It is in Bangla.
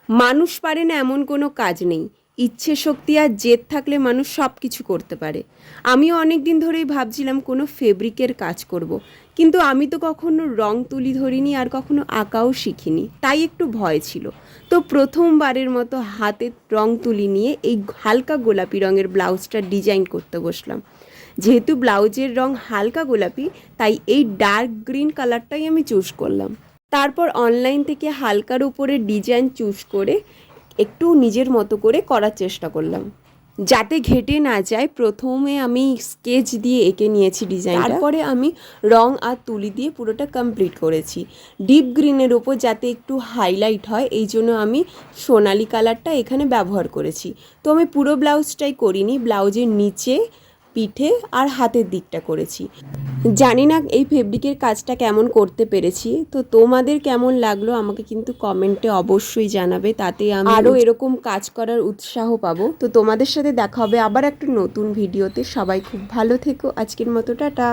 মানুষ পারে না এমন কোনো কাজ নেই। ইচ্ছে শক্তি আর জেদ থাকলে মানুষ সব কিছু করতে পারে। আমিও অনেক দিন ধরেই ভাবছিলাম কোনো ফেব্রিকের কাজ করব। কিন্তু আমি তো কখনো রং তুলি ধরিনি আর কখনো আঁকাও শিখিনি, তাই একটু ভয় ছিল। তো প্রথমবারের মতো হাতে রং তুলি নিয়ে এই হালকা গোলাপি রঙের ব্লাউজটা ডিজাইন করতে বসলাম। যেহেতু ব্লাউজের রং হালকা গোলাপি, তাই এই ডার্ক গ্রিন কালারটাই আমি চুজ করলাম। তারপর অনলাইন থেকে হালকার উপরে ডিজাইন চুজ করে একটু নিজের মতো করে করার চেষ্টা করলাম, যাতে ঘেটে না যায়। প্রথমে আমি স্কেচ দিয়ে এঁকে নিয়েছি ডিজাইন, তারপরে আমি রং আর তুলি দিয়ে পুরোটা কমপ্লিট করেছি। ডিপ গ্রিনের ওপর যাতে একটু হাইলাইট হয়, এই জন্য আমি সোনালি কালারটা এখানে ব্যবহার করেছি। তো আমি পুরো ব্লাউজটাই করিনি, ব্লাউজের নিচে, পিঠে আর হাতের দিকটা করেছি। জানি না এই ফেব্রিকের কাজটা কেমন করতে পেরেছি, তো তোমাদের কেমন লাগলো আমাকে কিন্তু কমেন্টে অবশ্যই জানাবে, তাতে আমি আরও এরকম কাজ করার উৎসাহ পাবো। তো তোমাদের সাথে দেখা হবে আবার একটা নতুন ভিডিওতে। সবাই খুব ভালো থেকো, আজকের মতো টাটা।